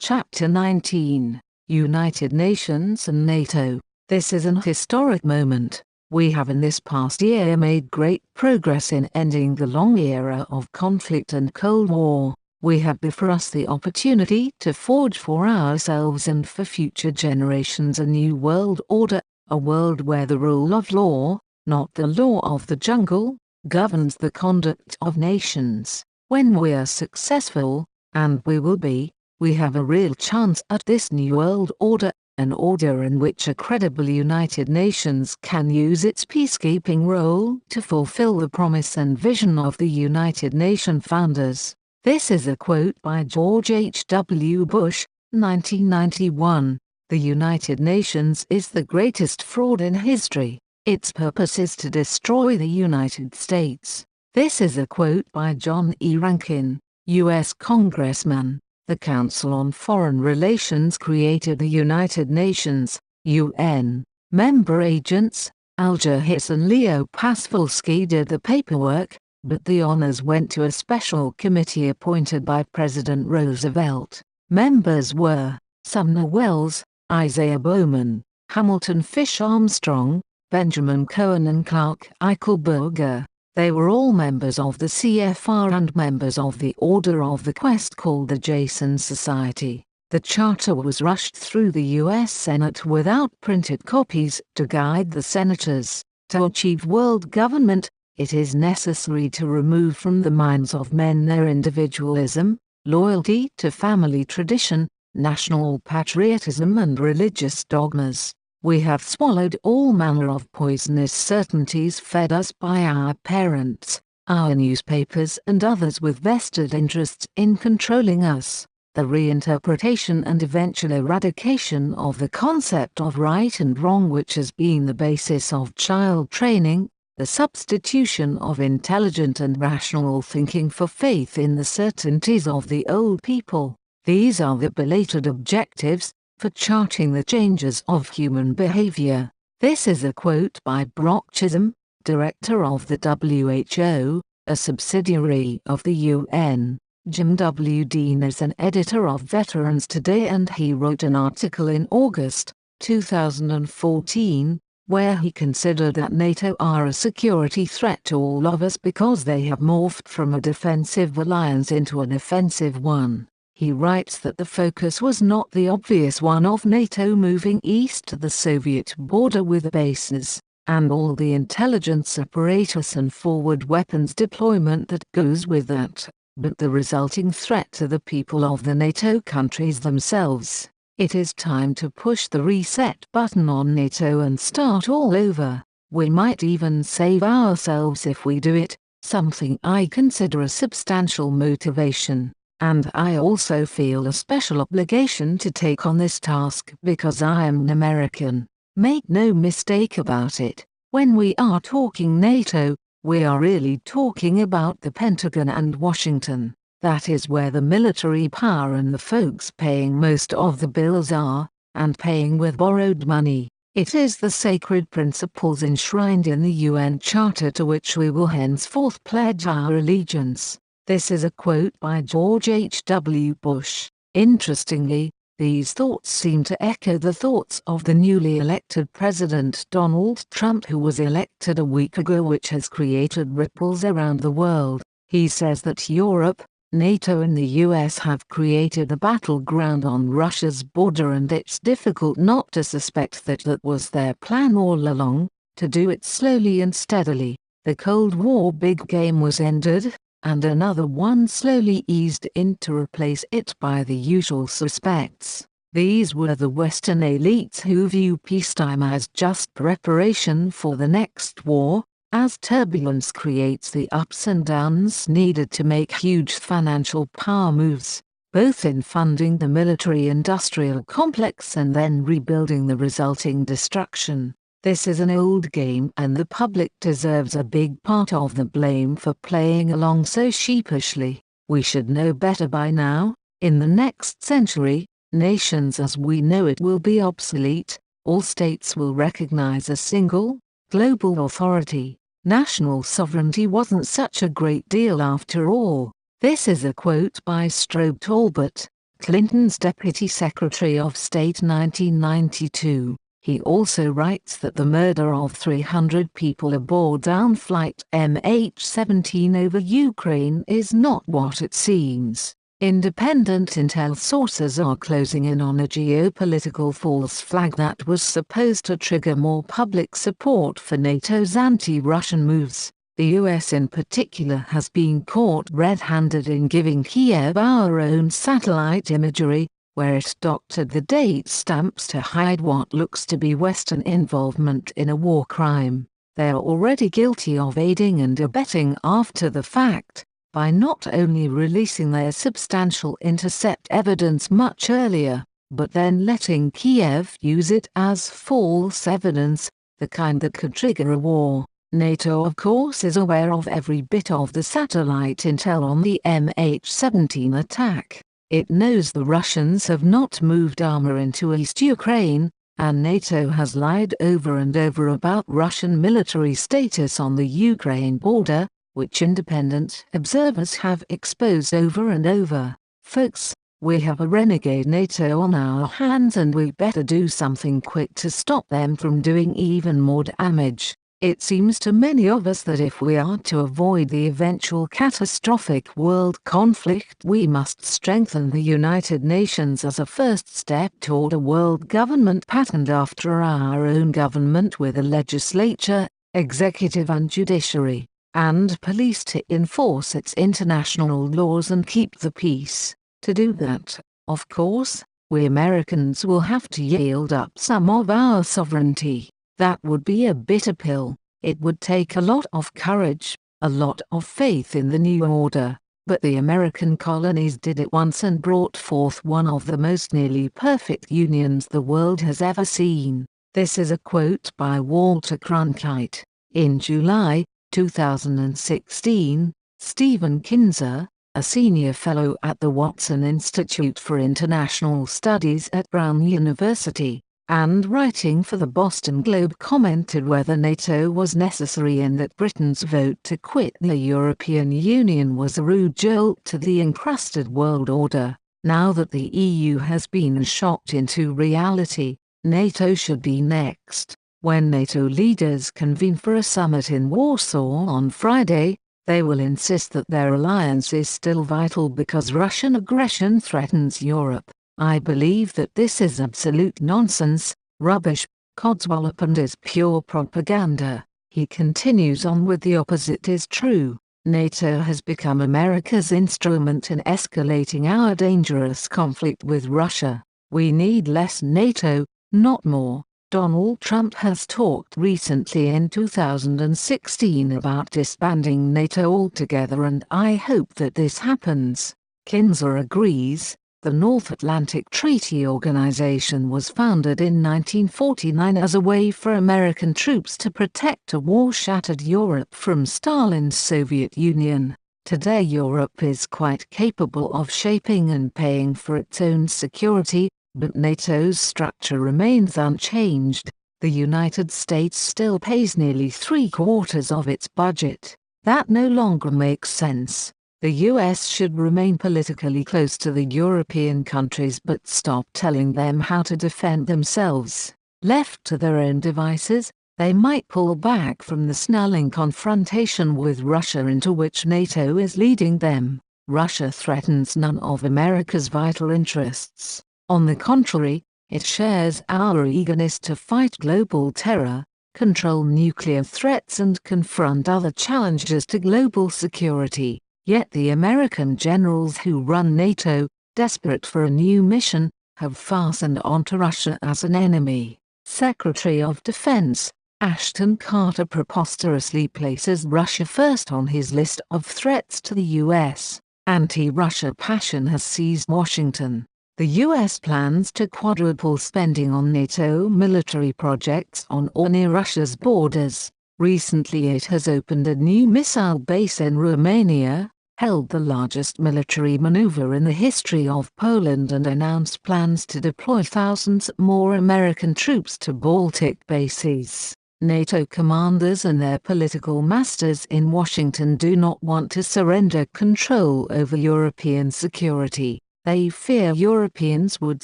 Chapter 19, United Nations and NATO. This is an historic moment. We have in this past year made great progress in ending the long era of conflict and Cold War. We have before us the opportunity to forge for ourselves and for future generations a new world order, a world where the rule of law, not the law of the jungle, governs the conduct of nations. When we are successful, and we will be, we have a real chance at this new world order, an order in which a credible United Nations can use its peacekeeping role to fulfill the promise and vision of the United Nations founders. This is a quote by George H. W. Bush, 1991. The United Nations is the greatest fraud in history. Its purpose is to destroy the United States. This is a quote by John E. Rankin, U.S. Congressman. The Council on Foreign Relations created the United Nations, UN. Member agents, Alger Hiss and Leo Pasvolsky did the paperwork, but the honors went to a special committee appointed by President Roosevelt. Members were Sumner Welles, Isaiah Bowman, Hamilton Fish Armstrong, Benjamin Cohen and Clark Eichelberger. They were all members of the CFR and members of the Order of the Quest called the Jason Society. The charter was rushed through the U.S. Senate without printed copies to guide the senators. To achieve world government, it is necessary to remove from the minds of men their individualism, loyalty to family tradition, national patriotism and religious dogmas. We have swallowed all manner of poisonous certainties fed us by our parents, our newspapers and others with vested interests in controlling us. The reinterpretation and eventual eradication of the concept of right and wrong, which has been the basis of child training, the substitution of intelligent and rational thinking for faith in the certainties of the old people. These are the belated objectives for charting the changes of human behavior. This is a quote by Brock Chisholm, director of the WHO, a subsidiary of the UN. Jim W. Dean is an editor of Veterans Today and he wrote an article in August 2014, where he considered that NATO are a security threat to all of us because they have morphed from a defensive alliance into an offensive one. He writes that the focus was not the obvious one of NATO moving east to the Soviet border with bases, and all the intelligence apparatus and forward weapons deployment that goes with that, but the resulting threat to the people of the NATO countries themselves. It is time to push the reset button on NATO and start all over. We might even save ourselves if we do it, something I consider a substantial motivation. And I also feel a special obligation to take on this task because I am an American. Make no mistake about it, when we are talking NATO, we are really talking about the Pentagon and Washington. That is where the military power and the folks paying most of the bills are, and paying with borrowed money. It is the sacred principles enshrined in the UN Charter to which we will henceforth pledge our allegiance. This is a quote by George H. W. Bush. Interestingly, these thoughts seem to echo the thoughts of the newly elected President Donald Trump, who was elected a week ago, which has created ripples around the world. He says that Europe, NATO and the US have created a battleground on Russia's border, and it's difficult not to suspect that that was their plan all along, to do it slowly and steadily. The Cold War big game was ended, and another one slowly eased in to replace it by the usual suspects. These were the Western elites who view peacetime as just preparation for the next war, as turbulence creates the ups and downs needed to make huge financial power moves, both in funding the military-industrial complex and then rebuilding the resulting destruction. This is an old game and the public deserves a big part of the blame for playing along so sheepishly. We should know better by now. In the next century, nations as we know it will be obsolete. All states will recognize a single, global authority. National sovereignty wasn't such a great deal after all. This is a quote by Strobe Talbot, Clinton's Deputy Secretary of State 1992. He also writes that the murder of 300 people aboard down flight MH17 over Ukraine is not what it seems. Independent intel sources are closing in on a geopolitical false flag that was supposed to trigger more public support for NATO's anti-Russian moves. The US in particular has been caught red-handed in giving Kiev our own satellite imagery, where it doctored the date stamps to hide what looks to be Western involvement in a war crime. They are already guilty of aiding and abetting after the fact, by not only releasing their substantial intercept evidence much earlier, but then letting Kiev use it as false evidence, the kind that could trigger a war. NATO of course is aware of every bit of the satellite intel on the MH17 attack. It knows the Russians have not moved armor into East Ukraine, and NATO has lied over and over about Russian military status on the Ukraine border, which independent observers have exposed over and over. Folks, we have a renegade NATO on our hands and we better do something quick to stop them from doing even more damage. It seems to many of us that if we are to avoid the eventual catastrophic world conflict, we must strengthen the United Nations as a first step toward a world government patterned after our own government, with a legislature, executive and judiciary, and police to enforce its international laws and keep the peace. To do that, of course, we Americans will have to yield up some of our sovereignty. That would be a bitter pill. It would take a lot of courage, a lot of faith in the new order, but the American colonies did it once and brought forth one of the most nearly perfect unions the world has ever seen. This is a quote by Walter Cronkite. In July 2016, Stephen Kinzer, a senior fellow at the Watson Institute for International Studies at Brown University, and writing for the Boston Globe, commented whether NATO was necessary and that Britain's vote to quit the European Union was a rude jolt to the encrusted world order. Now that the EU has been shocked into reality, NATO should be next. When NATO leaders convene for a summit in Warsaw on Friday, they will insist that their alliance is still vital because Russian aggression threatens Europe. I believe that this is absolute nonsense, rubbish, codswallop, and is pure propaganda. He continues on with the opposite is true. NATO has become America's instrument in escalating our dangerous conflict with Russia. We need less NATO, not more. Donald Trump has talked recently in 2016 about disbanding NATO altogether, and I hope that this happens. Kinzer agrees. The North Atlantic Treaty Organization was founded in 1949 as a way for American troops to protect a war-shattered Europe from Stalin's Soviet Union. Today Europe is quite capable of shaping and paying for its own security, but NATO's structure remains unchanged. The United States still pays nearly 3/4 of its budget. That no longer makes sense. The US should remain politically close to the European countries but stop telling them how to defend themselves. Left to their own devices, they might pull back from the snarling confrontation with Russia into which NATO is leading them. Russia threatens none of America's vital interests. On the contrary, it shares our eagerness to fight global terror, control nuclear threats and confront other challenges to global security. Yet the American generals who run NATO, desperate for a new mission, have fastened onto Russia as an enemy. Secretary of Defense Ashton Carter preposterously places Russia first on his list of threats to the US. Anti-Russia passion has seized Washington. The US plans to quadruple spending on NATO military projects on or near Russia's borders. Recently it has opened a new missile base in Romania, held the largest military maneuver in the history of Poland, and announced plans to deploy thousands more American troops to Baltic bases. NATO commanders and their political masters in Washington do not want to surrender control over European security. They fear Europeans would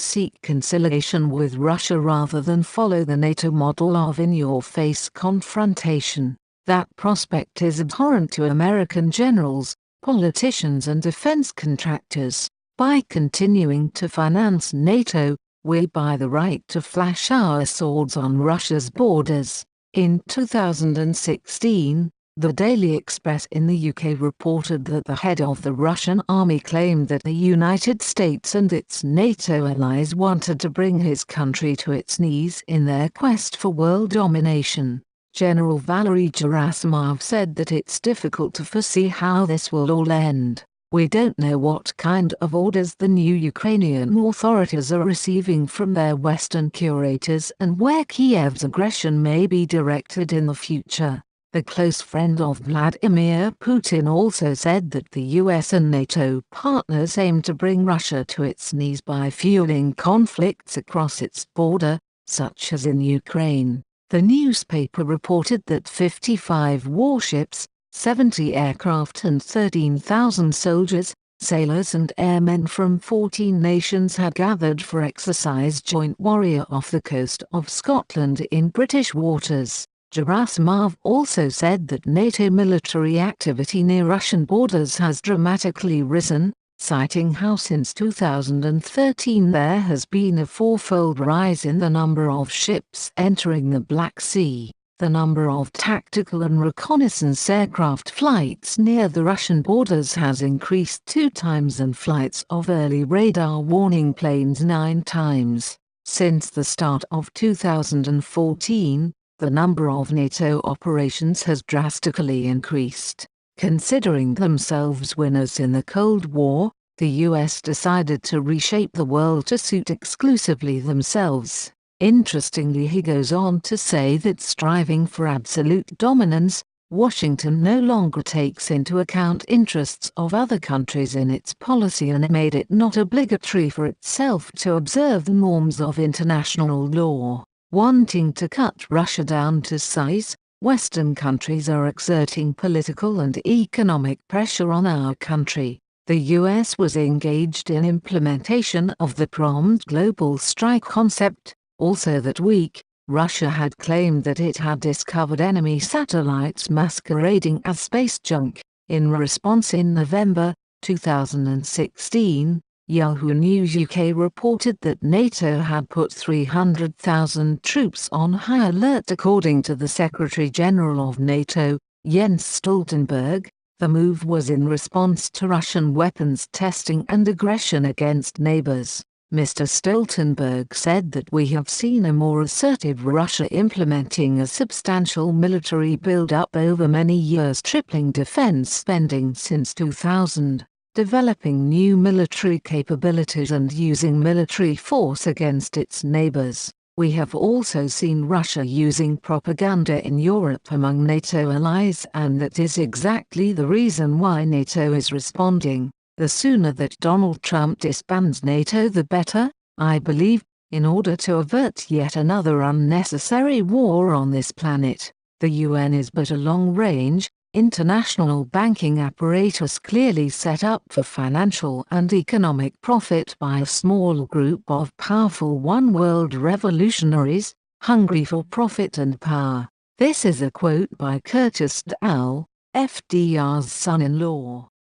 seek conciliation with Russia rather than follow the NATO model of in-your-face confrontation. That prospect is abhorrent to American generals, politicians and defense contractors. By continuing to finance NATO, we buy the right to flash our swords on Russia's borders. In 2016, the Daily Express in the UK reported that the head of the Russian army claimed that the United States and its NATO allies wanted to bring his country to its knees in their quest for world domination. General Valery Gerasimov said that it's difficult to foresee how this will all end. We don't know what kind of orders the new Ukrainian authorities are receiving from their Western curators and where Kiev's aggression may be directed in the future. The close friend of Vladimir Putin also said that the US and NATO partners aim to bring Russia to its knees by fueling conflicts across its border, such as in Ukraine. The newspaper reported that 55 warships, 70 aircraft and 13,000 soldiers, sailors and airmen from 14 nations had gathered for exercise Joint Warrior off the coast of Scotland in British waters. Gerasimov also said that NATO military activity near Russian borders has dramatically risen, citing how since 2013 there has been a fourfold rise in the number of ships entering the Black Sea. The number of tactical and reconnaissance aircraft flights near the Russian borders has increased 2 times and flights of early radar warning planes 9 times. Since the start of 2014, the number of NATO operations has drastically increased. Considering themselves winners in the Cold War, the US decided to reshape the world to suit exclusively themselves. Interestingly, he goes on to say that striving for absolute dominance, Washington no longer takes into account interests of other countries in its policy and made it not obligatory for itself to observe the norms of international law. Wanting to cut Russia down to size, Western countries are exerting political and economic pressure on our country. The US was engaged in implementation of the prompt global strike concept. Also that week, Russia had claimed that it had discovered enemy satellites masquerading as space junk. In response in November 2016, Yahoo News UK reported that NATO had put 300,000 troops on high alert according to the Secretary-General of NATO, Jens Stoltenberg. The move was in response to Russian weapons testing and aggression against neighbors. Mr. Stoltenberg said that we have seen a more assertive Russia implementing a substantial military build-up over many years, tripling defense spending since 2000, developing new military capabilities and using military force against its neighbors. We have also seen Russia using propaganda in Europe among NATO allies, and that is exactly the reason why NATO is responding. The sooner that Donald Trump disbands NATO the better, I believe, in order to avert yet another unnecessary war on this planet. The UN is but a long-range, international banking apparatus clearly set up for financial and economic profit by a small group of powerful one-world revolutionaries, hungry for profit and power. This is a quote by Curtis Dowell, FDR's son-in-law.